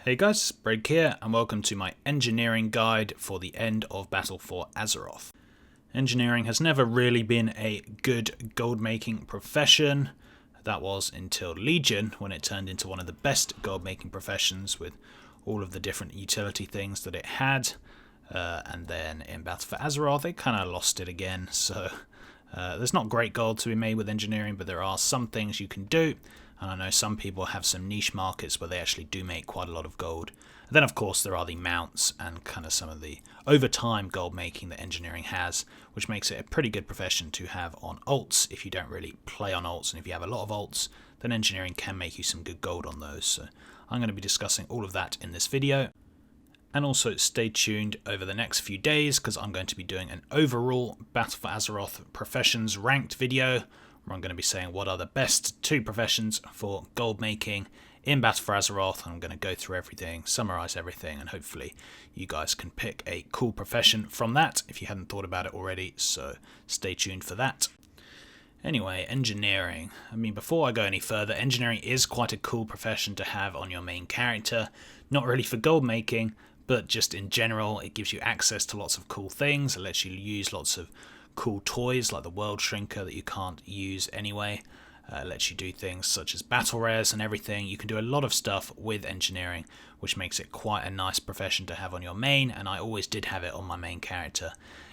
Hey guys, Break here, and welcome to my engineering guide for the end of Battle for Azeroth. Engineering has never really been a good gold making profession. That was until Legion, when it turned into one of the best gold making professions with all of the different utility things that it had. And then in Battle for Azeroth, it kind of lost it again. So there's not great gold to be made with engineering, but there are some things you can do. And I know some people have some niche markets where they actually do make quite a lot of gold. And then of course there are the mounts and kind of some of the overtime gold making that engineering has, which makes it a pretty good profession to have on alts if you don't really play on alts. And if you have a lot of alts, then engineering can make you some good gold on those. So I'm going to be discussing all of that in this video. And also stay tuned over the next few days because I'm going to be doing an overall Battle for Azeroth professions ranked video, where I'm going to be saying what are the best two professions for gold making in Battle for Azeroth. I'm going to go through everything, summarize everything, and hopefully you guys can pick a cool profession from that if you hadn't thought about it already, so stay tuned for that. Anyway, engineering. I mean, before I go any further, engineering is quite a cool profession to have on your main character. Not really for gold making, but just in general, it gives you access to lots of cool things. It lets you use lots of cool toys like the World Shrinker that you can't use anyway. It lets you do things such as battle rares and everything. You can do a lot of stuff with engineering, which makes it quite a nice profession to have on your main, and I always did have it on my main character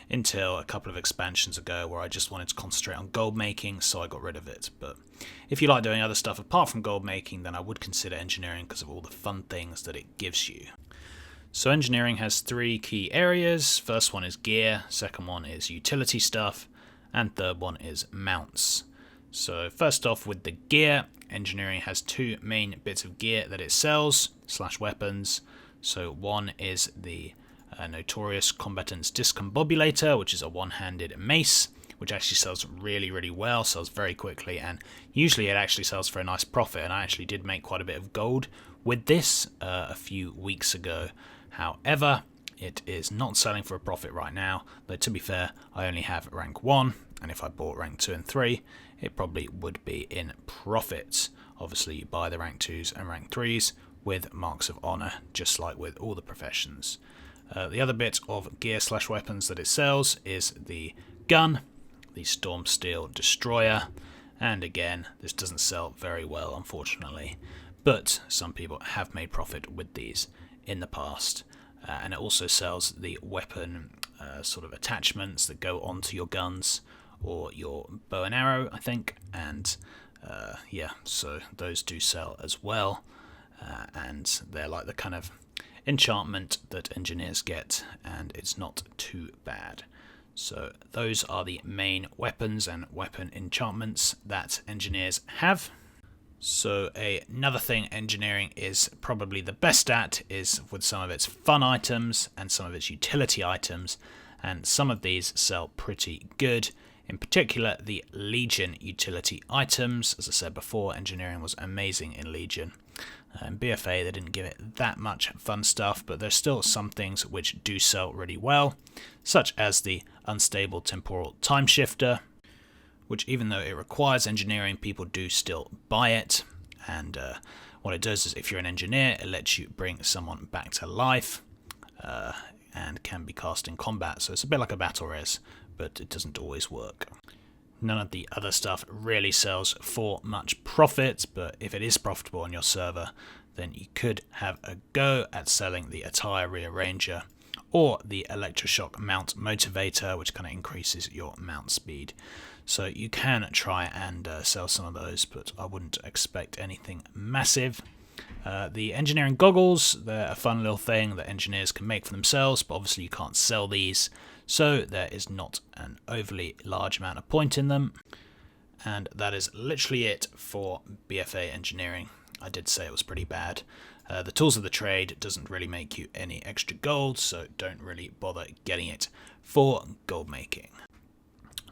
until a couple of expansions ago where I just wanted to concentrate on gold making, so I got rid of it. But if you like doing other stuff apart from gold making, then I would consider engineering because of all the fun things that it gives you. So engineering has three key areas. First one is gear, second one is utility stuff, and third one is mounts. So first off with the gear, engineering has two main bits of gear that it sells, / weapons. So one is the notorious Combatant's Discombobulator, which is a one-handed mace, which actually sells really well, sells very quickly, and usually it actually sells for a nice profit, and I actually did make quite a bit of gold with this a few weeks ago. However, it is not selling for a profit right now, though to be fair, I only have rank 1, and if I bought rank 2 and 3, it probably would be in profit. Obviously, you buy the rank 2s and rank 3s with marks of honor, just like with all the professions. The other bit of gear / weapons that it sells is the gun, the Stormsteel Destroyer, and again, this doesn't sell very well, unfortunately, but some people have made profit with these in the past. And it also sells the weapon sort of attachments that go onto your guns or your bow and arrow, I think, and yeah, so those do sell as well, and they're like the kind of enchantment that engineers get, and it's not too bad. So those are the main weapons and weapon enchantments that engineers have. So another thing engineering is probably the best at is with some of its fun items and some of its utility items, and some of these sell pretty good. In particular, the Legion utility items. As I said before, engineering was amazing in Legion. In BFA they didn't give it that much fun stuff, but there's still some things which do sell really well, such as the unstable temporal time shifter, which even though it requires engineering, people do still buy it. And what it does is if you're an engineer, it lets you bring someone back to life and can be cast in combat. So it's a bit like a battle res, but it doesn't always work. None of the other stuff really sells for much profit, but if it is profitable on your server, then you could have a go at selling the Attire Rearranger or the Electroshock Mount Motivator, which kind of increases your mount speed. So you can try and sell some of those, but I wouldn't expect anything massive. The engineering goggles, they're a fun little thing that engineers can make for themselves, but obviously you can't sell these, so there is not an overly large amount of point in them. And that is literally it for BFA engineering. I did say it was pretty bad. The Tools of the Trade doesn't really make you any extra gold, so don't really bother getting it for gold making.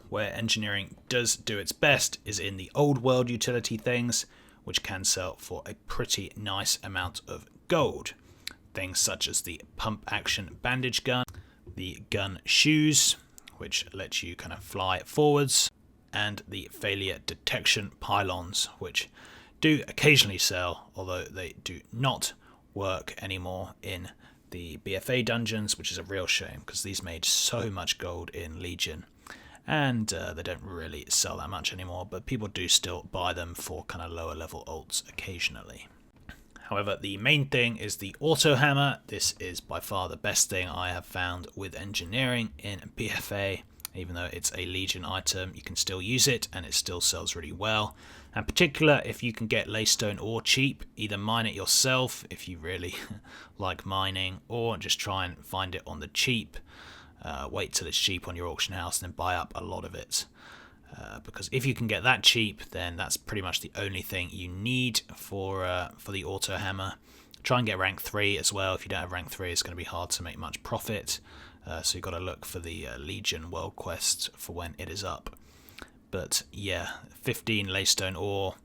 Where engineering does do its best is in the old world utility things, which can sell for a pretty nice amount of gold. Things such as the pump action bandage gun, the gun shoes, which let you kind of fly forwards, and the failure detection pylons, which do occasionally sell, although they do not work anymore in the BFA dungeons, which is a real shame because these made so much gold in Legion, and they don't really sell that much anymore, but people do still buy them for kind of lower level ults occasionally. However, the main thing is the auto hammer. This is by far the best thing I have found with engineering in BFA. Even though it's a Legion item, you can still use it and it still sells really well. In particular, if you can get laystone ore cheap, either mine it yourself if you really like mining, or just try and find it on the cheap. Wait till it's cheap on your auction house and then buy up a lot of it. Because if you can get that cheap, then that's pretty much the only thing you need for the auto hammer. Try and get rank 3 as well. If you don't have rank 3, it's going to be hard to make much profit. So you've got to look for the Legion World Quest for when it is up. But yeah, 15 laystone ore,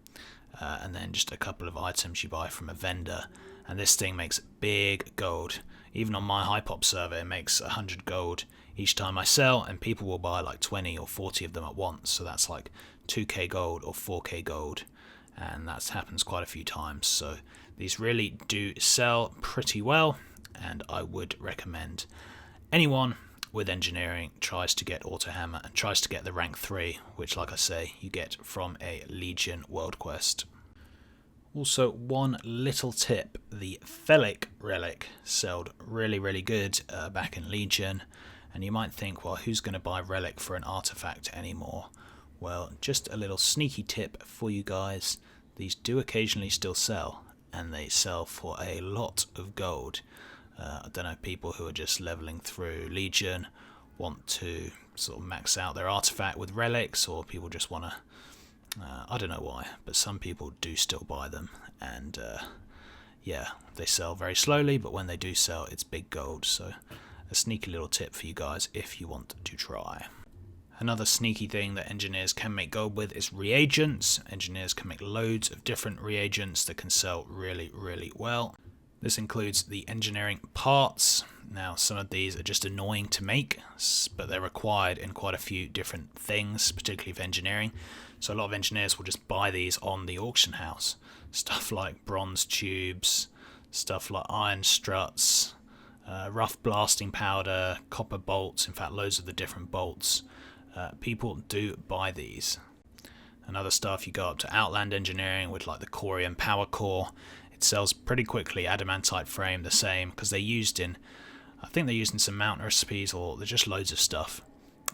and then just a couple of items you buy from a vendor. And this thing makes big gold. Even on my Hypop server, it makes 100 gold each time I sell, and people will buy like 20 or 40 of them at once. So that's like 2k gold or 4k gold, and that happens quite a few times. So these really do sell pretty well, and I would recommend anyone with engineering tries to get auto hammer and tries to get the rank 3, which, like I say, you get from a Legion world quest. Also, one little tip: the Felic relic sold really good back in Legion, and you might think, well, who's going to buy relic for an artifact anymore? Well, just a little sneaky tip for you guys: these do occasionally still sell, and they sell for a lot of gold. I don't know, people who are just leveling through Legion want to sort of max out their artifact with relics, or people just want to, I don't know why, but some people do still buy them, and yeah, they sell very slowly, but when they do sell, it's big gold. So a sneaky little tip for you guys if you want to try. Another sneaky thing that engineers can make gold with is reagents. Engineers can make loads of different reagents that can sell really well. This includes the engineering parts. Now, some of these are just annoying to make, but they're required in quite a few different things, particularly for engineering. So a lot of engineers will just buy these on the auction house. Stuff like bronze tubes, stuff like iron struts, rough blasting powder, copper bolts, in fact loads of the different bolts. People do buy these. And other stuff, you go up to Outland Engineering with like the Corium Power Core. It sells pretty quickly. Adamantite frame, the same, because I think they're used in some mount recipes, or they're just loads of stuff.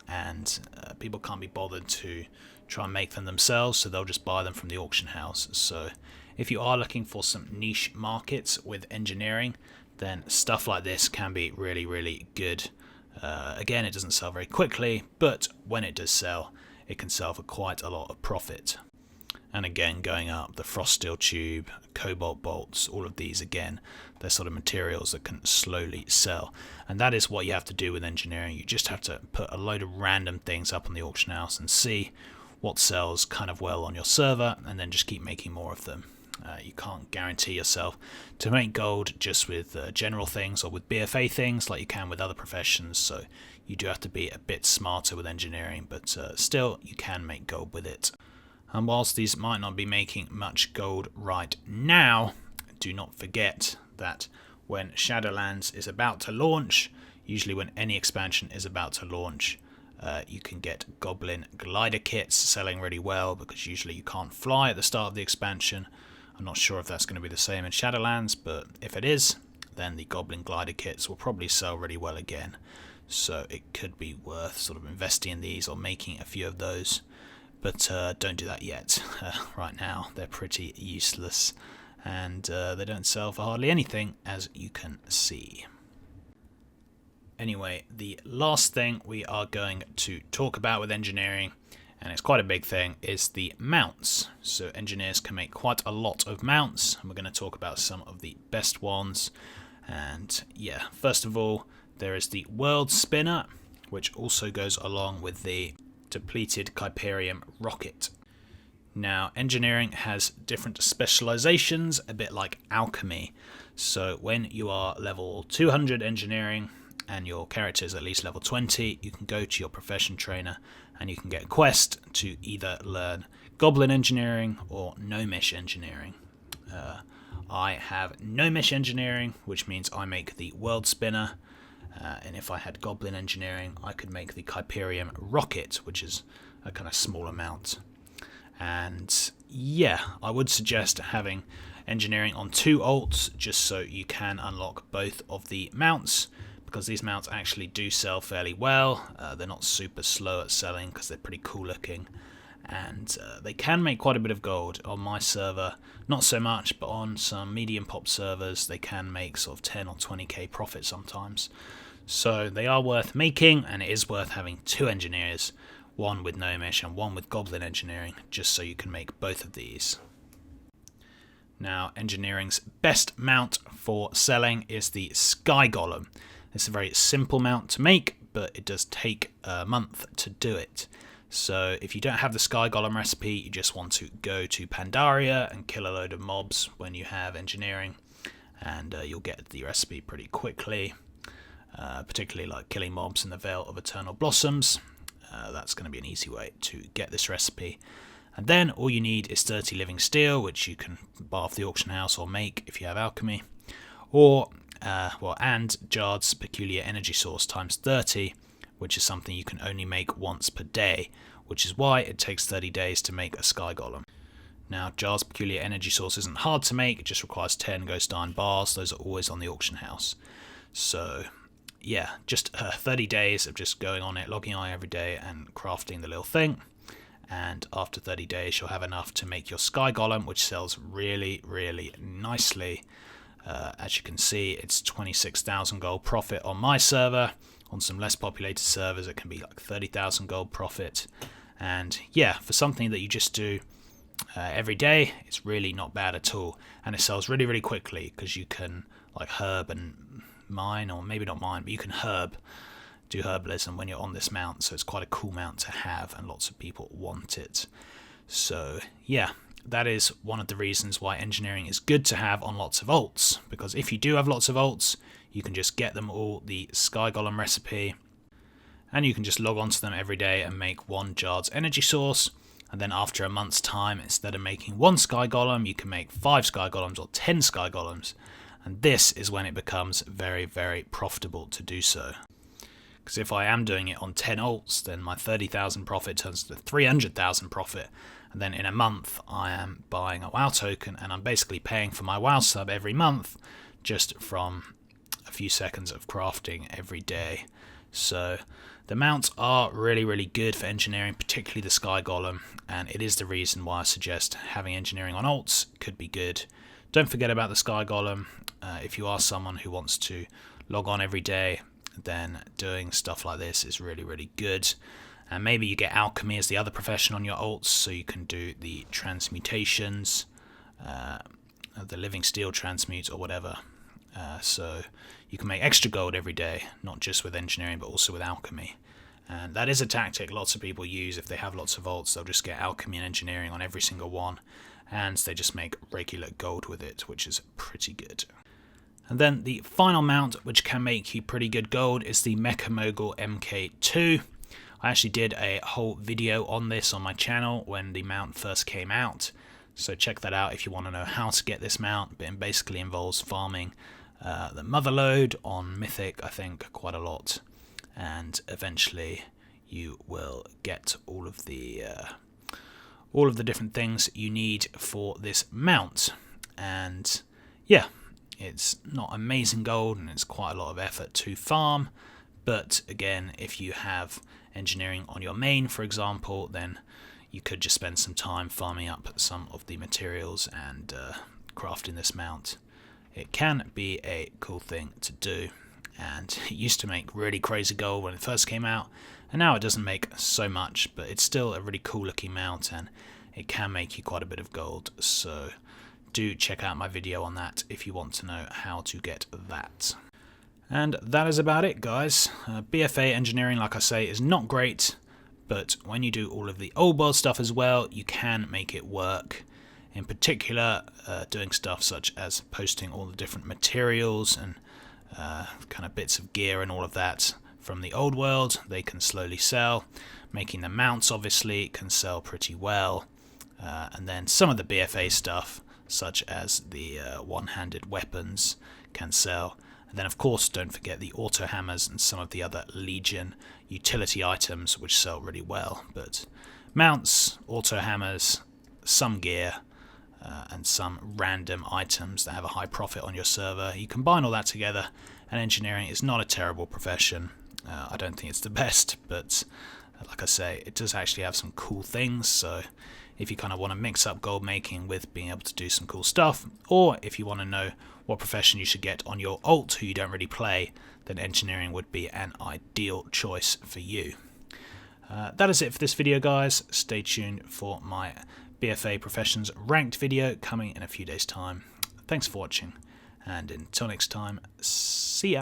And people can't be bothered to try and make them themselves, so they'll just buy them from the auction house. So if you are looking for some niche markets with engineering, then stuff like this can be really good. Again, it doesn't sell very quickly, but when it does sell, it can sell for quite a lot of profit. And again, going up, the frost steel tube, cobalt bolts, all of these, again, they're sort of materials that can slowly sell. And that is what you have to do with engineering. You just have to put a load of random things up on the auction house and see what sells kind of well on your server, and then just keep making more of them. You can't guarantee yourself to make gold just with general things or with BFA things like you can with other professions, so you do have to be a bit smarter with engineering, but still you can make gold with it. And whilst these might not be making much gold right now, do not forget that when Shadowlands is about to launch, usually when any expansion is about to launch, you can get Goblin glider kits selling really well, because usually you can't fly at the start of the expansion. I'm not sure if that's going to be the same in Shadowlands, but if it is, then the Goblin glider kits will probably sell really well again. So it could be worth sort of investing in these or making a few of those. But don't do that yet. Right now they're pretty useless, and they don't sell for hardly anything, as you can see. Anyway, the last thing we are going to talk about with engineering, and it's quite a big thing, is the mounts. So engineers can make quite a lot of mounts, and we're going to talk about some of the best ones. And yeah, first of all, there is the World Spinner, which also goes along with the depleted Kyperium rocket. Now, engineering has different specializations, a bit like alchemy. So when you are level 200 engineering and your character is at least level 20, you can go to your profession trainer and you can get a quest to either learn Goblin Engineering or Gnomish Engineering. I have no mesh engineering, which means I make the world spinner. And if I had Goblin Engineering, I could make the Kyperium rocket, which is a kind of small amount. And yeah, I would suggest having engineering on 2 alts just so you can unlock both of the mounts, because these mounts actually do sell fairly well. They're not super slow at selling because they're pretty cool looking, and they can make quite a bit of gold. On my server, not so much, but on some medium pop servers, they can make sort of 10 or 20k profit sometimes. So they are worth making, and it is worth having 2 engineers, one with Gnomish and one with Goblin Engineering, just so you can make both of these. Now, engineering's best mount for selling is the Sky Golem. It's a very simple mount to make, but it does take a month to do it. So if you don't have the Sky Golem recipe, you just want to go to Pandaria and kill a load of mobs when you have engineering, and you'll get the recipe pretty quickly, particularly like killing mobs in the Vale of Eternal Blossoms. That's going to be an easy way to get this recipe. And then all you need is 30 living steel, which you can buy off the auction house or make if you have alchemy, or and Jard's peculiar energy source times 30, which is something you can only make once per day, which is why it takes 30 days to make a Sky Golem. Now, Jard's peculiar energy source isn't hard to make, it just requires 10 ghost iron bars. Those are always on the auction house. So yeah, just 30 days of just going on it, logging on every day and crafting the little thing. And after 30 days, you'll have enough to make your Sky Golem, which sells really, really nicely. As you can see, it's 26,000 gold profit on my server. On some less populated servers, it can be like 30,000 gold profit. And yeah, for something that you just do every day, it's really not bad at all. And it sells really, really quickly because you can like herb and mine, or maybe not mine, but you can do herbalism when you're on this mount, so it's quite a cool mount to have, and lots of people want it. So yeah, that is one of the reasons why engineering is good to have on lots of alts, because if you do have lots of alts, you can just get them all the Sky Golem recipe, and you can just log on to them every day and make 1 Jard's energy source, and then after a month's time, instead of making 1 Sky Golem, you can make 5 Sky Golems or 10 Sky Golems, and this is when it becomes very, very profitable to do so. Because if I am doing it on 10 alts, then my 30,000 profit turns to 300,000 profit, and then in a month I am buying a WoW token, and I'm basically paying for my WoW sub every month just from a few seconds of crafting every day. So the mounts are really, really good for engineering, particularly the Sky Golem, and it is the reason why I suggest having engineering on alts could be good. Don't forget about the Sky Golem. If you are someone who wants to log on every day, then doing stuff like this is really, really good. And maybe you get alchemy as the other profession on your alts, so you can do the transmutations, the living steel transmute or whatever. So you can make extra gold every day, not just with engineering but also with alchemy. And that is a tactic lots of people use. If they have lots of alts, they'll just get alchemy and engineering on every single one, and they just make regular gold with it, which is pretty good. And then the final mount, which can make you pretty good gold, is the Mecha Mogul MK2. I actually did a whole video on this on my channel when the mount first came out, so check that out if you want to know how to get this mount. But it basically involves farming the Motherlode on Mythic, I think, quite a lot, and eventually you will get all of the different things you need for this mount. And yeah, it's not amazing gold, and it's quite a lot of effort to farm, but again, if you have engineering on your main, for example, then you could just spend some time farming up some of the materials and crafting this mount. It can be a cool thing to do, and it used to make really crazy gold when it first came out, and now it doesn't make so much, but it's still a really cool looking mount, and it can make you quite a bit of gold. So do check out my video on that if you want to know how to get that. And that is about it, guys. BFA engineering, like I say, is not great, but when you do all of the old world stuff as well, you can make it work. In particular, doing stuff such as posting all the different materials and kind of bits of gear and all of that from the old world, they can slowly sell. Making the mounts, obviously, can sell pretty well. And then some of the BFA stuff, such as the one-handed weapons can sell. And then of course don't forget the auto hammers and some of the other Legion utility items which sell really well. But mounts, auto hammers, some gear, and some random items that have a high profit on your server. You combine all that together, and engineering is not a terrible profession. I don't think it's the best, but like I say, it does actually have some cool things. So if you kind of want to mix up gold making with being able to do some cool stuff, or if you want to know what profession you should get on your alt who you don't really play, then engineering would be an ideal choice for you. That is it for this video, guys. Stay tuned for my BFA Professions ranked video coming in a few days' time. Thanks for watching, and until next time, see ya.